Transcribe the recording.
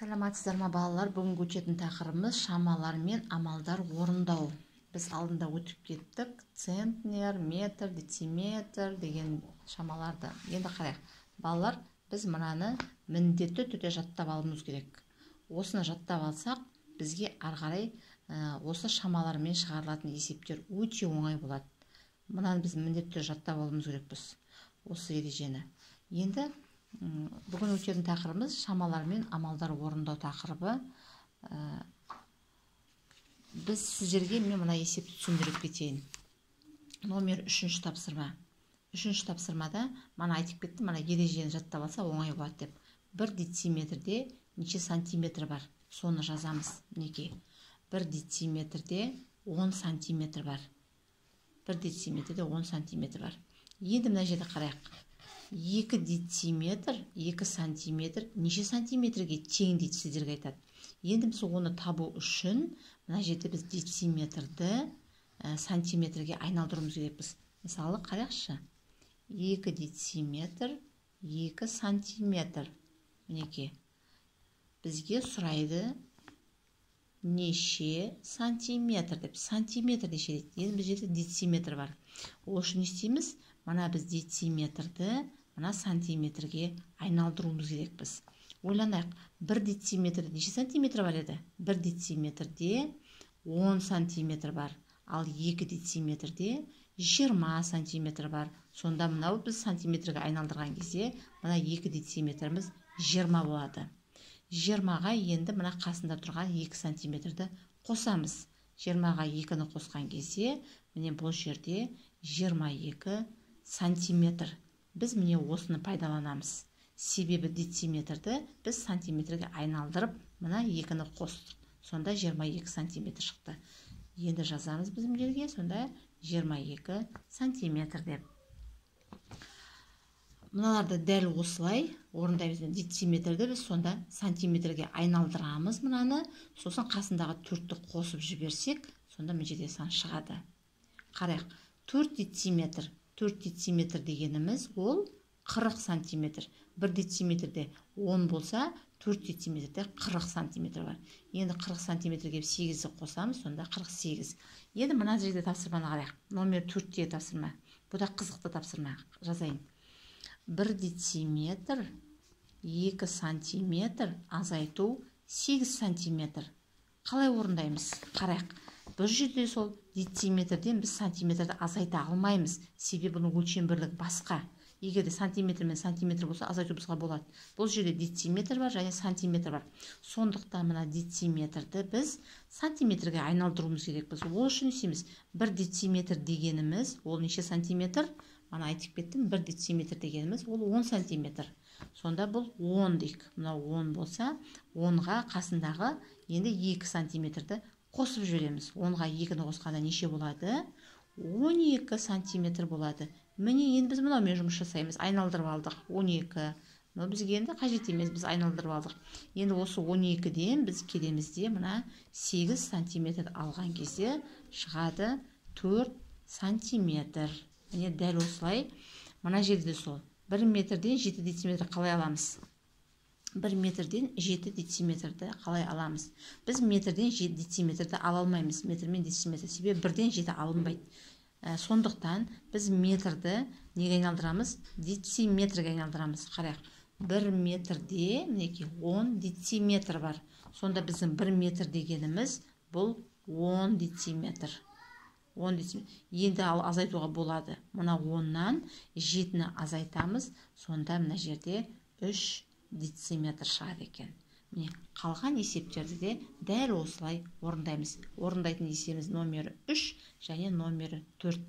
Саламатсыздар ма балалар? Бүгінгі өтетін тақырыбымыз шамалар мен амалдар орындау. Біз алдында өтіп кеттік. Центнер, метр, дециметр деген шамаларды. Енді қарайық. Балалар, біз мынаны міндетті түрде жаттап алуымыз керек. Осыны жаттап алсақ, бізге ары қарай осы шамалармен шығарылатын есептер өте оңай болады. Мынаны біз міндетті түрде жаттап алуымыз керекпіз. Осы ережені. Енді бүгін өтетін тақырыбымыз шамалар мен амалдар орындау тақырыбы. Біз сіздерге мен мына есепті түсіндіріп кетейін. Номер 3-ші тапсырма. 3-ші тапсырмада мана айтып кеттім, мана ережені жаттап алса оңай болады деп. 1 дециметрде неше сантиметр бар? Соны жазамыз. Мінекей. 1 дециметрде 10 сантиметр бар. 1 дециметрде 10 сантиметр бар. Енді мына жерде қарайық. 2 дециметр, 2 сантиметр, неше сантиметрге тең дейді сіздерге айтады. Енді біз оны табу үшін, мына жерде біз дециметрді сантиметрге айналдыруымыз керекпіз. Мысалы, қарайықшы. 2 дециметр, 2 сантиметр. Мінекей. Бізге сұрайды неше сантиметр деп. Сантиметр неше дейді. Енді біз жерде дециметр бар. Ол үшін не істейміз? Мына біз дециметрді мына сантиметрге айналдыруымыз керекпіз. Ойланайық, 1 дециметрде неше сантиметр бар еді? 1 дециметрде 10 сантиметр бар. Ал 2 дециметрде 20 сантиметр бар. Сонда мынау біз сантиметрге айналдырған кезде, мына 2 дециметріміз 20 болады. 20-ға енді мына қасында тұрған 2 сантиметрді қосамыз. 20-ға 2-ні қосқан кезде, міне бұл жерде 22 сантиметр. Біз міне осыны пайдаланамыз. Себебі дециметрді біз сантиметрге айналдырып, мына 2-ні қостық. Сонда 22 сантиметр шықты. Енді жазамыз біздің жерге, сонда 22 сантиметр деп. Мыналарды дәл осылай орындаймыз. Дециметрді біз сонда сантиметрге айналдырамыз мынаны. Сосын қасындағы 4-ті қосып жіберсек, сонда мына жерде сан шығады. Қарайық. 4 дециметр. 4 дециметр дегеніміз ол 40 сантиметр. 1 дециметрде 10 болса, 4 дециметрде 40 сантиметр бар. Енді 40 сантиметрге 8-ді қосамыз, сонда 48. Енді мына жерде тапсырманы қарайық. Номер 4-те тапсырма. Бұл да қызықты тапсырма. Жазайын. 1 дециметр, 2 сантиметр, азайту 8 сантиметр. Қалай орындаймыз? Қарайық. Бір жерде сол дециметрден біз сантиметрді азайта алмаймыз. Себебі бұның өлшем бірлігі басқа. Егерде сантиметр мен сантиметр болса, азайту бізге болады. Бұл жерде дециметр бар және сантиметр бар. Сондықтан мына дециметрді біз сантиметрге айналдыруымыз керекпіз. Ол үшін істейміз. 1 дециметр дегеніміз, ол неше сантиметр? Мана айтып кеттім, 1 дециметр дегеніміз, ол 10 сантиметр. Сонда бұл 10 дейік. Мына 10 болса, 10-ға қасындағы енді 2 сантиметрді қосып жібереміз. 10-ға 2-ні қосқанда неше болады? 12 сантиметр болады. Міне енді біз мынаумен жұмыс жасаймыз. Айналдырып алдық. 12. Но бізге енді қажет емес, біз айналдырып алдық. Енді осы 12-ден біз келеміз де мына 8 сантиметр алған кезде шығады 4 сантиметр. Міне дәл осылай. Мына жерде сол. 1 метрден 7 дециметр қалай аламыз? 1 метрден 7 дециметрді қалай аламыз? Біз метрден 7 дециметрді ала алмаймыз. Метр мен дециметр. Себебі 1-ден 7 алынбайды. Сондықтан біз метрді неге айналдырамыз? Дециметрге айналдырамыз. Қарайық. 1 метрде мінекей 10 дециметр бар. Сонда біздің 1 метр дегеніміз бұл 10 дециметр. 10 дециметр. Енді азайтуға болады. Мына 10-нан 7-ні азайтамыз. Сонда мына жерде 3 дециметр шығады екен. Міне, қалған есептерді де дәл осылай орындаймыз. Орындайтын есебіміз номері 3 және номері 4.